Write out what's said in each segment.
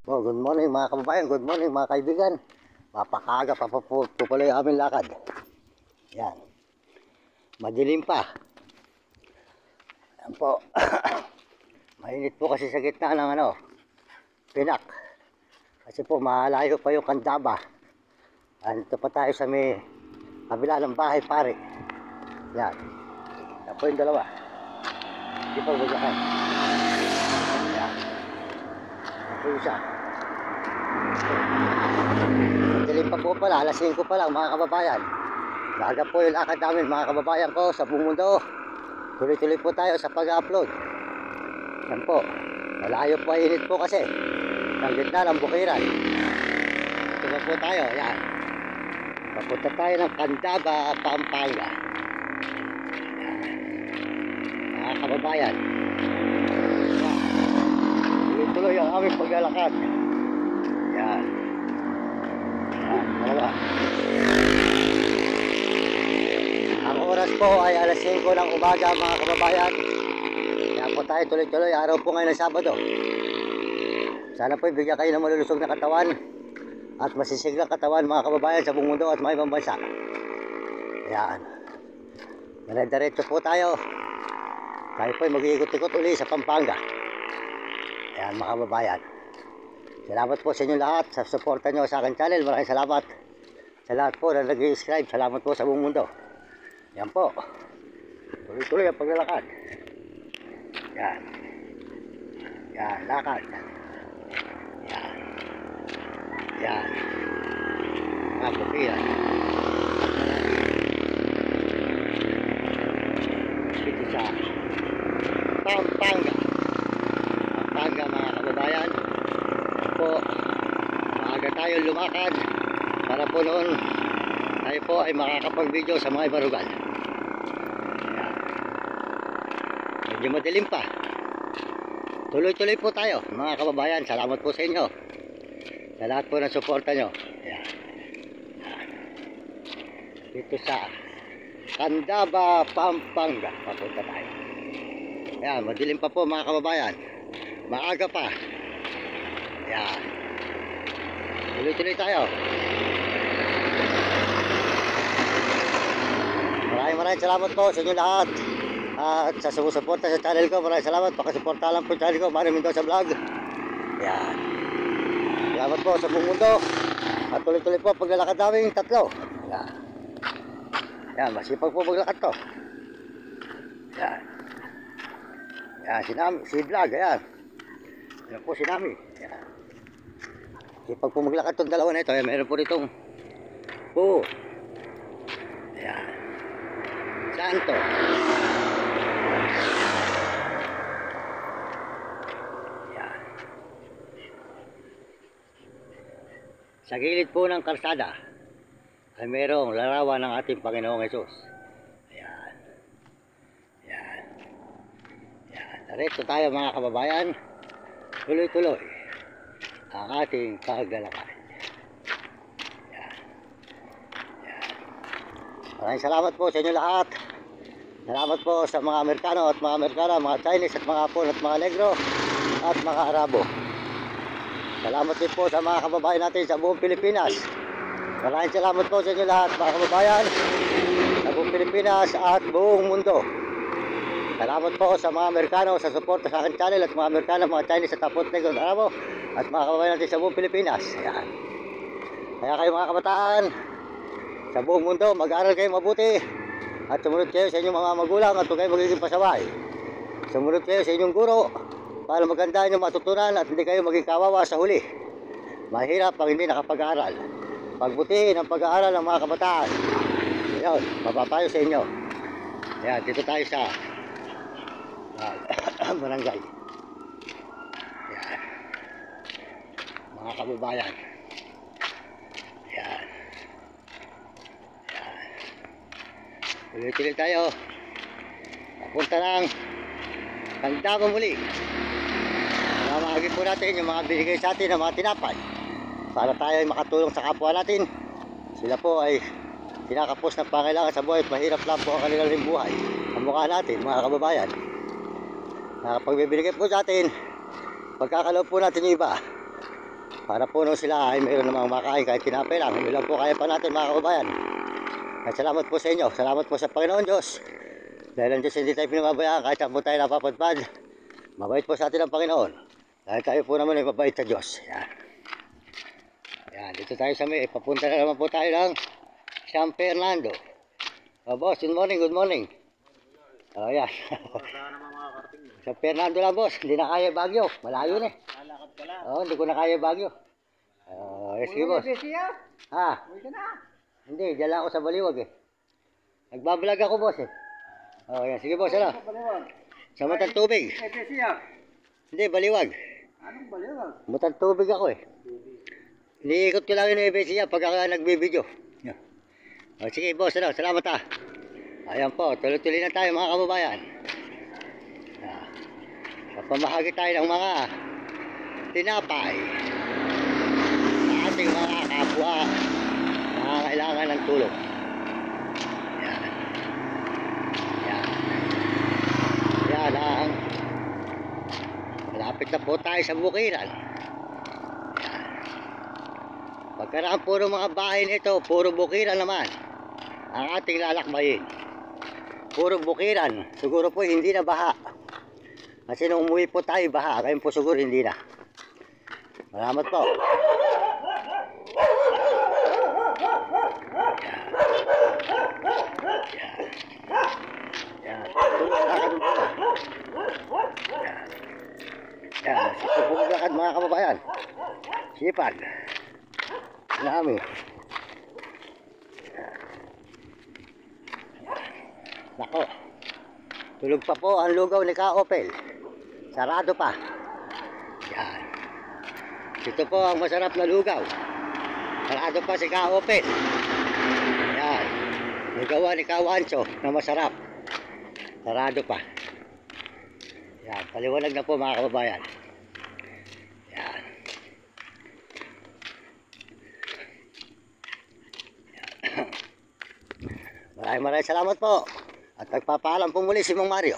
Oh, good morning mga kababayan, good morning mga kaibigan. Mapakaaga pa po pala yung aming lakad. Yan. Madilim pa. Yan po. Mainit po kasi sa gitna ng Pinak. Kasi po malayo pa yung Candaba. Andito pa tayo sa may kabila ng bahay pare. Yan. Yan po yung dalawa. Hindi pa bagakan. Yan. Yan po yung isa. Madilim pa po pala, alas 5 pa lang mga kababayan. Maaga po yung lakad namin mga kababayan ko sa buong mundo. Tuloy-tuloy po tayo sa pag-upload. Yan po, malayo po ay init po kasi ng gitna ng bukiran. Ito na po tayo, yan. Papunta tayo ng Candaba, Pampanga. Yan. Mga kababayan, tuloy-tuloy ang aming paglalakad. Yan. Yan, dalawa. Ang oras po ay alas 5 ng umaga mga kababayan. Kaya po tayo tuloy-tuloy. Araw po ngayon ng Sabado. Sana po ibigyan kayo ng malulusog na katawan at masisiglang katawan mga kababayan sa buong mundo at mga ibang bansa. Yan. Dire-diretso po tayo. Tayo po ay mag-iikot-ikot uli sa Pampanga. Yan mga kababayan. Salamat po sa inyo lahat sa suporta nyo sa akin channel. Maraming salamat sa lahat po na nag-subscribe. Salamat po sa buong mundo. Yan po. Tuloy-tuloy ang paglalakad. Yan. Yan, lakad. Yan. Yan. Mga bukiran. Dito sa Pampanga. Pampanga mga kababayan. Po, maaga tayo lumakad para po noon tayo po ay makakapag-video sa mga ibang lugar. Medyo madilim pa. Tuloy-tuloy po tayo mga kababayan. Salamat po sa inyo sa lahat po ng suporta nyo. Ayan. Dito sa Candaba, Pampanga papunta tayo. Ayan, madilim pa po mga kababayan. Maaga pa. Ayan. Tuloy-tuloy tayo. Maraming salamat po sa inyo lahat. At sa sumusuporta sa channel ko, maraming salamat. Pakisuporta lang po sa channel ko, Manny Mendoza Vlog. Ayan. Salamat po sa buong mundo. At tuloy-tuloy po paglalakad namin tatlo. Ayan. Ayan, masipag po maglakad to. Ayan. Ayan, si Vlog, ayan. Ayan po si Nami. Ayan. Sipag po maglakad itong dalawa na ito. Ayan, meron po ditong po. Ayan. Santo. Ayan. Sa gilid po ng kalsada ay mayroong larawan ng ating Panginoong Hesus. Ayan. Ayan. Ayan. Diretso tayo mga kababayan. Tuloy-tuloy ang ating paglalakad. Ayan. Ayan. Maraming salamat po sa inyo lahat. Salamat po sa mga Amerikano at mga Amerikana, mga Chinese at mga Hapon at mga Negro at mga Arabo. Salamat din po sa mga kababayan natin sa buong Pilipinas. Maraming salamat po sa inyo lahat mga kababayan sa buong Pilipinas at buong mundo. Salamat po sa mga Amerikano sa suporta sa akin channel at mga Amerikano, mga Chinese at Hapon, Negro at Arabo at mga kababayan natin sa buong Pilipinas. Ayan. Kaya kayo mga kabataan sa buong mundo, mag-aaral kayo mabuti at sumunod kayo sa inyong mga magulang at huwag kayo magiging pasaway. Sumunod kayo sa inyong guro para maganda inyong matutunan at hindi kayo maging kawawa sa huli. Mahirap pag hindi nakapag-aaral. Pagbutihin ang pag-aaral ng mga kabataan. Ayan, mapapayo sa inyo. Ayan, dito tayo sa barangay. Ayan. Mga kababayan. Ayan. Tuloy-tuloy tayo. Papunta ng Candaba muli. Mamahagi po natin yung mga binigay sa atin ng mga tinapay para tayo ay makatulong sa kapwa natin. Sila po ay kinakapos ng pangailangan sa buhay at mahirap lang po ang kanilang buhay. Ang mukha natin mga kababayan. Pag bibigay po sa atin, pagkakaloob po natin yung iba, para po nung sila ay mayroon namang makain kahit tinapay lang. Yun lang po kaya pa natin mga kababayan. At salamat po sa inyo, salamat po sa Panginoon Diyos. Dahil ang Diyos hindi tayo pinababayaan kahit saan po tayo napapadpad. Mabait po sa atin ang Panginoon. Dahil tayo po naman ay mabait sa Diyos. Yan. Yan, dito tayo sa may, papunta na naman po tayo ng San Fernando. Boss, good morning, good morning. Yan. San Fernando lang boss, hindi na kaya Baguio. Malayo na eh. Lalakad ka lang. Hindi ko na kaya Baguio. Sige boss. Ha? Hindi, dyan lang ako sa Baliwag eh. Nagbablog ako boss eh. Yan. Sige boss, ano? Sa Matang Tubig. Hindi, Baliwag. Anong baliwag? Matang Tubig ako eh. Iniikot ko lang yung EBC pagka nagbibideo. Yan. Sige boss, ano? Salamat ha. Ayan po, tuloy-tuloy na tayo mga kababayan. Pamahagi tayo ng mga tinapay sa ating mga kapwa na kailangan ng tulong. Yan. Yan. Yan ang malapit na po tayo sa bukiran. Yan. Pagkaraan puro mga bahay nito, puro bukiran naman ang ating lalakbayin. Puro bukiran, siguro po hindi na baha. Kasi nung umuwi po tayo baha, ngayon po siguro hindi na. Salamat po. Yan. Yan. Sipag po maglakad mga kababayan. Sipag. Dami. Nako. Tulog pa po ang lugaw ni Ka-Opel. Sarado pa. Yan. Ito po ang masarap na lugaw. Sarado pa si Ka-Opel. Yan. Lugawan ni Ka-Wancho na masarap. Sarado pa. Yan. Paliwanag na po mga kababayan. Yan. Yan. Maraming salamat po. At nagpapaalam po muli si Mang Mario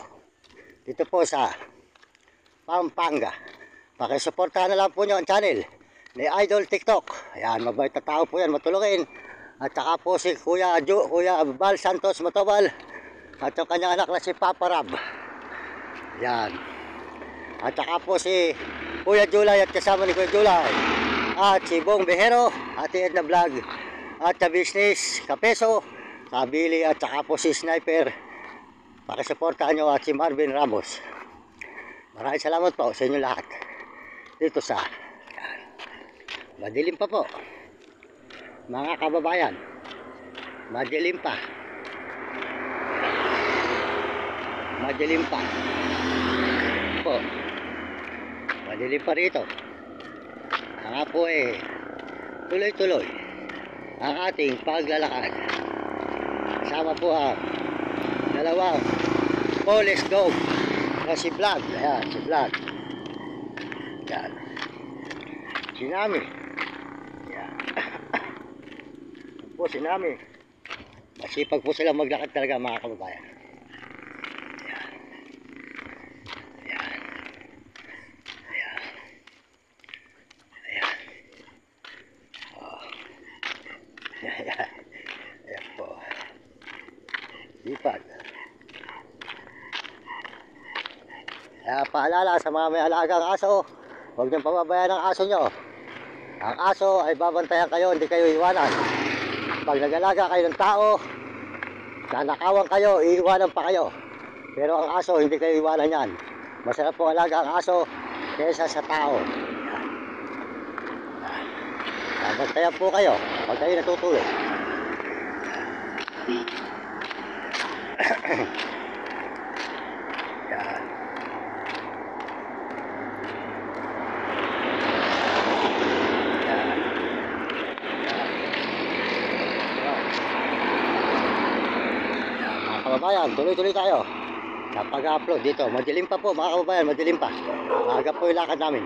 dito po sa Pampanga. Pakisuportahan na lang po nyo ang channel ni Idol TikTok. Ayan, mabait na tao po yan, matulungin. At saka po si Kuya Bal Santos Matobal at yung kanyang anak na si Papa Rab. Ayan. At saka po si Kuya Julay at kasama ni Kuya Julay. At si Bong Behero, Ate Edna Vlog. At sa business, Kapeso, Kabili at saka po si Sniper. Pakisuportahan nyo at si Marvin Ramos. Maraming salamat po sa inyo lahat. Dito sa yan. Madilim pa po mga kababayan. Madilim pa. Madilim pa po. Madilim pa rito. Nga po eh, tuloy-tuloy ang ating paglalakad. Kasama po ang dalawang Polish dog na si Vlog. Ayan, si Vlog. Ayan. Si Nami. Ayan. Po si Nami. Masipag po sila maglakad talaga mga kababayan. Ayan. Ayan. Ayan. Ayan. Oh. Ayan. Ayan po. Sipag. Paalala sa mga may alagang aso, huwag niyong pababayaan ang aso nyo. Ang aso ay babantayan kayo, hindi kayo iwanan. Pag nag-alaga kayo ng tao, nanakawan kayo, iiwanan pa kayo. Pero ang aso, hindi kayo iwanan yan. Masarap po alaga ang aso kaysa sa tao. Babantayan po kayo pag kayo natutulog. Yan. Kababayan, tuloy-tuloy tayo sa pag-upload dito. Madilim pa po mga kababayan, madilim pa. Maaga po yung lakad namin.